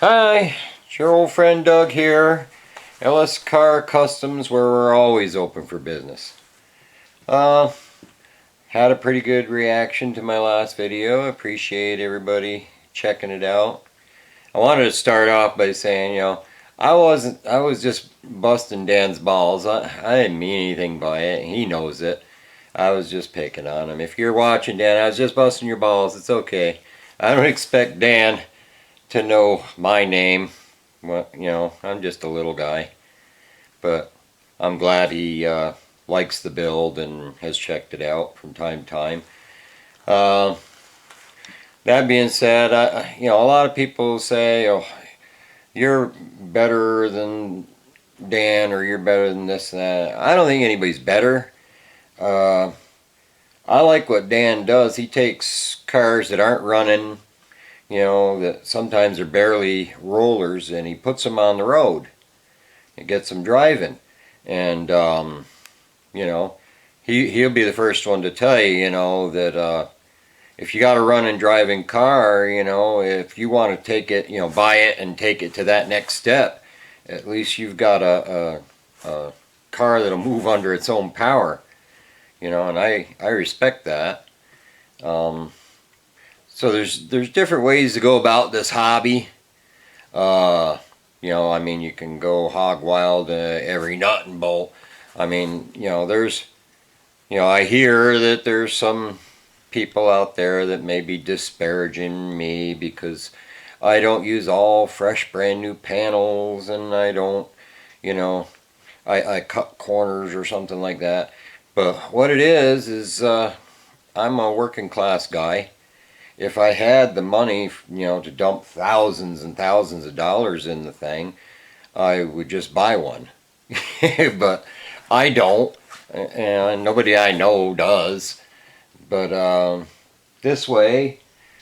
Hi, it's your old friend Doug here. LS Car Customs, where we're always open for business. Uh, Had a pretty good reaction to my last video. Appreciate everybody checking it out. I wanted to start off by saying, I was just busting Dan's balls. I didn't mean anything by it. He knows it. I was just picking on him. If you're watching, Dan, I was just busting your balls. It's okay. I don't expect Dan to know my name. Well, I'm just a little guy, but I'm glad he likes the build and has checked it out from time to time. Uh, that being said, a lot of people say, "Oh, you're better than Dan," or "You're better than this and that." I don't think anybody's better. Uh, I like what Dan does. He takes cars that aren't running, that sometimes are barely rollers, and he puts them on the road. It gets them driving, and you know, he'll be the first one to tell you, that if you got a running driving car, if you want to take it, buy it and take it to that next step, at least you've got a car that'll move under its own power, and I respect that. Um, so there's different ways to go about this hobby. Uh, I mean, you can go hog wild every nut and bolt. I mean, I hear that there's some people out there that may be disparaging me because I don't use all fresh brand new panels, and I don't, you know, I cut corners or something like that. But what it is I'm a working class guy. If I had the money, to dump thousands and thousands of dollars in the thing, I would just buy one. But I don't, and nobody I know does. But this way,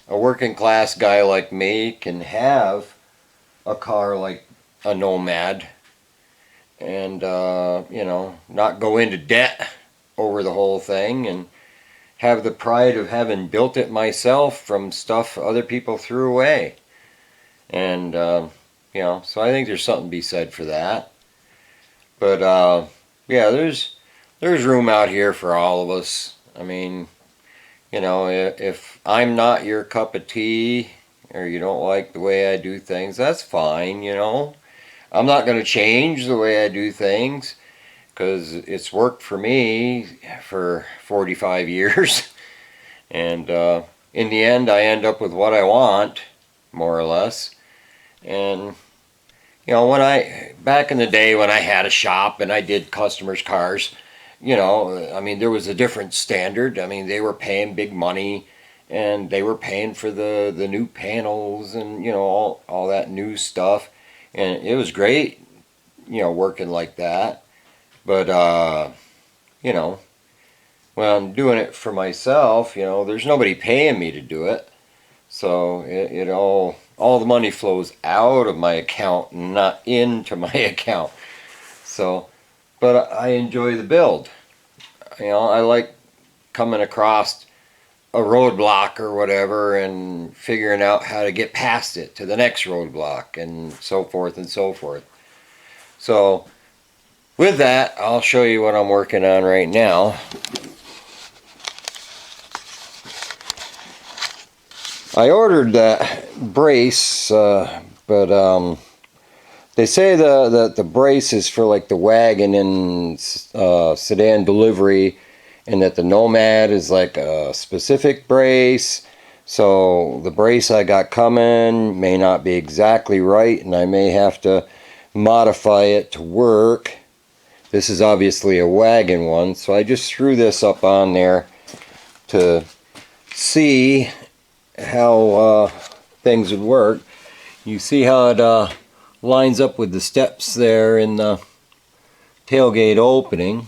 a working class guy like me can have a car like a Nomad and, not go into debt over the whole thing, and have the pride of having built it myself from stuff other people threw away. And, so I think there's something to be said for that. But, yeah, there's room out here for all of us. I mean, if I'm not your cup of tea, or you don't like the way I do things, that's fine, I'm not going to change the way I do things, because it's worked for me for 45 years. And in the end, I end up with what I want, more or less. And, back in the day when I had a shop and I did customers' cars, I mean, there was a different standard. I mean, they were paying big money, and they were paying for the new panels and, all that new stuff. And it was great, working like that. But, when I'm doing it for myself, there's nobody paying me to do it. So it all the money flows out of my account, not into my account. So, but I enjoy the build. I like coming across a roadblock or whatever and figuring out how to get past it to the next roadblock, and so forth and so forth. So with that, I'll show you what I'm working on right now. I ordered that brace, but they say the brace is for like the wagon and sedan delivery, and that the Nomad is like a specific brace. So the brace I got coming may not be exactly right, and I may have to modify it to work. This is obviously a wagon one, so I just threw this up on there to see how things would work. You see how it lines up with the steps there in the tailgate opening,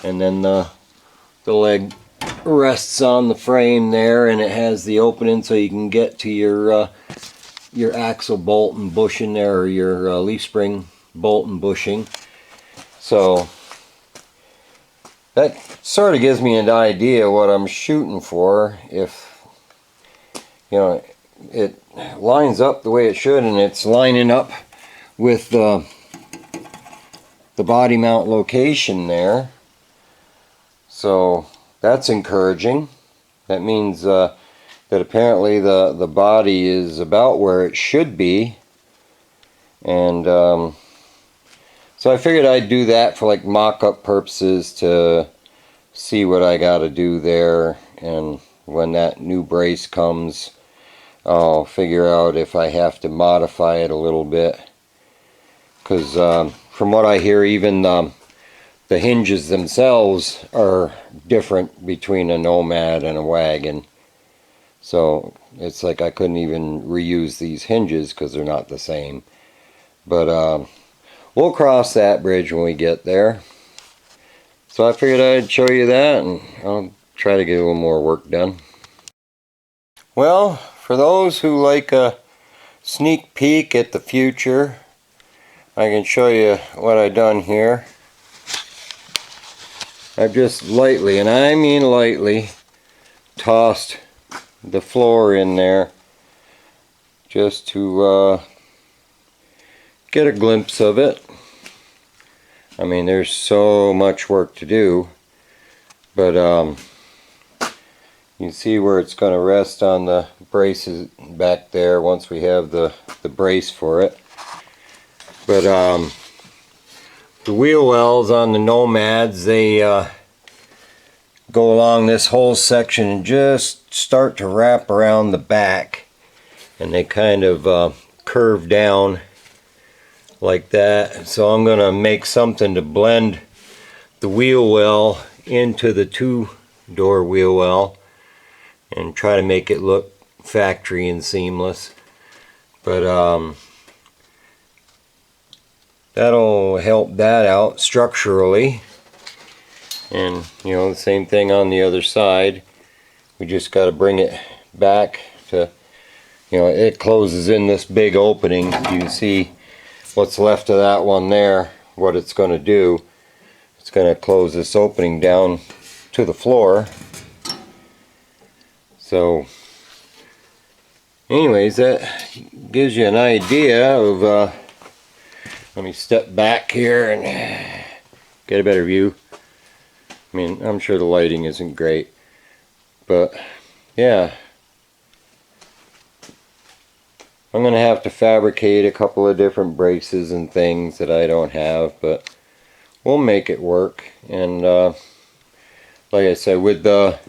and then the leg rests on the frame there, and it has the opening so you can get to your axle bolt and bushing there, or your leaf spring bolt and bushing. So that sort of gives me an idea what I'm shooting for. If it lines up the way it should, and it's lining up with the body mount location there. So that's encouraging. That means that apparently the body is about where it should be. And so I figured I'd do that for like mock-up purposes to see what I got to do there. And when that new brace comes, I'll figure out if I have to modify it a little bit. Because from what I hear, even the hinges themselves are different between a Nomad and a wagon. So it's like I couldn't even reuse these hinges because they're not the same. But we'll cross that bridge when we get there. So I figured I'd show you that, and I'll try to get a little more work done. Well, for those who like a sneak peek at the future, I can show you what I've done here. I've just lightly, and I mean lightly, tossed the floor in there just to get a glimpse of it. I mean, there's so much work to do, but you can see where it's going to rest on the braces back there once we have the brace for it. But the wheel wells on the Nomads, they go along this whole section and just start to wrap around the back, and they kind of curve down like that. So I'm going to make something to blend the wheel well into the two-door wheel well and try to make it look factory and seamless. But that'll help that out structurally. And you know, the same thing on the other side. We just got to bring it back to, you know, it closes in this big opening. You can see what's left of that one there, what it's going to do. It's going to close this opening down to the floor. So anyways, that gives you an idea of let me step back here and get a better view. I mean, I'm sure the lighting isn't great, but yeah, I'm going to have to fabricate a couple of different braces and things that I don't have, but we'll make it work. And like I said, with the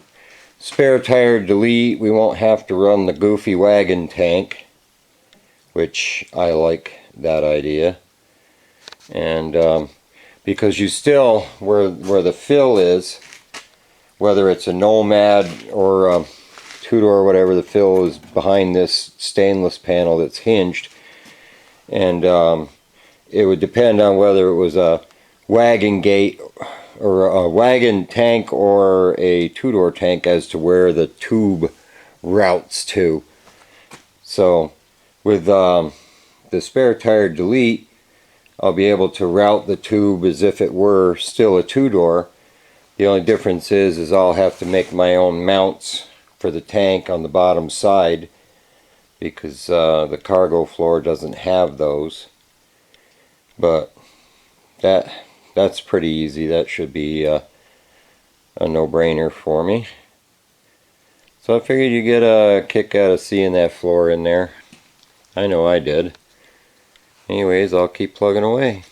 spare tire delete, we won't have to run the goofy wagon tank, which I like that idea. And because you still, where the fill is, whether it's a Nomad or a two-door or whatever, the fill is behind this stainless panel that's hinged. And it would depend on whether it was a wagon gate or a wagon tank or a two-door tank as to where the tube routes to. So with the spare tire delete, I'll be able to route the tube as if it were still a two-door. The only difference is I'll have to make my own mounts for the tank on the bottom side, because the cargo floor doesn't have those. But that's pretty easy. That should be a no-brainer for me. So I figured you get a kick out of seeing that floor in there. I know I did. Anyways, I'll keep plugging away.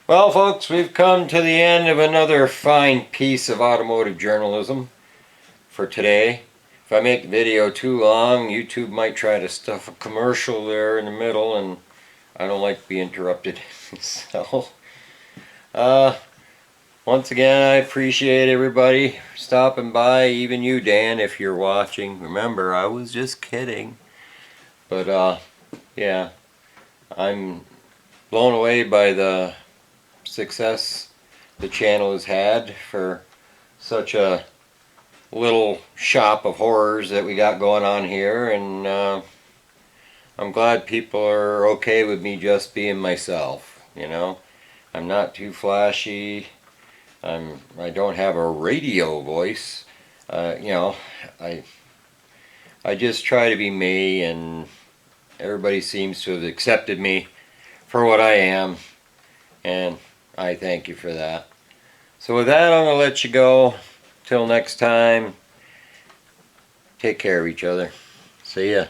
Well, folks, we've come to the end of another fine piece of automotive journalism for today. If I make the video too long, YouTube might try to stuff a commercial there in the middle, and I don't like to be interrupted. So, once again, I appreciate everybody stopping by, even you, Dan, if you're watching. Remember, I was just kidding. But, yeah, I'm blown away by the success the channel has had for such a little shop of horrors that we got going on here. And I'm glad people are okay with me just being myself, you know. I'm not too flashy. I don't have a radio voice. You know, I I just try to be me, and everybody seems to have accepted me for what I am, and I thank you for that. So with that, I'm going to let you go. Till next time, take care of each other. See ya.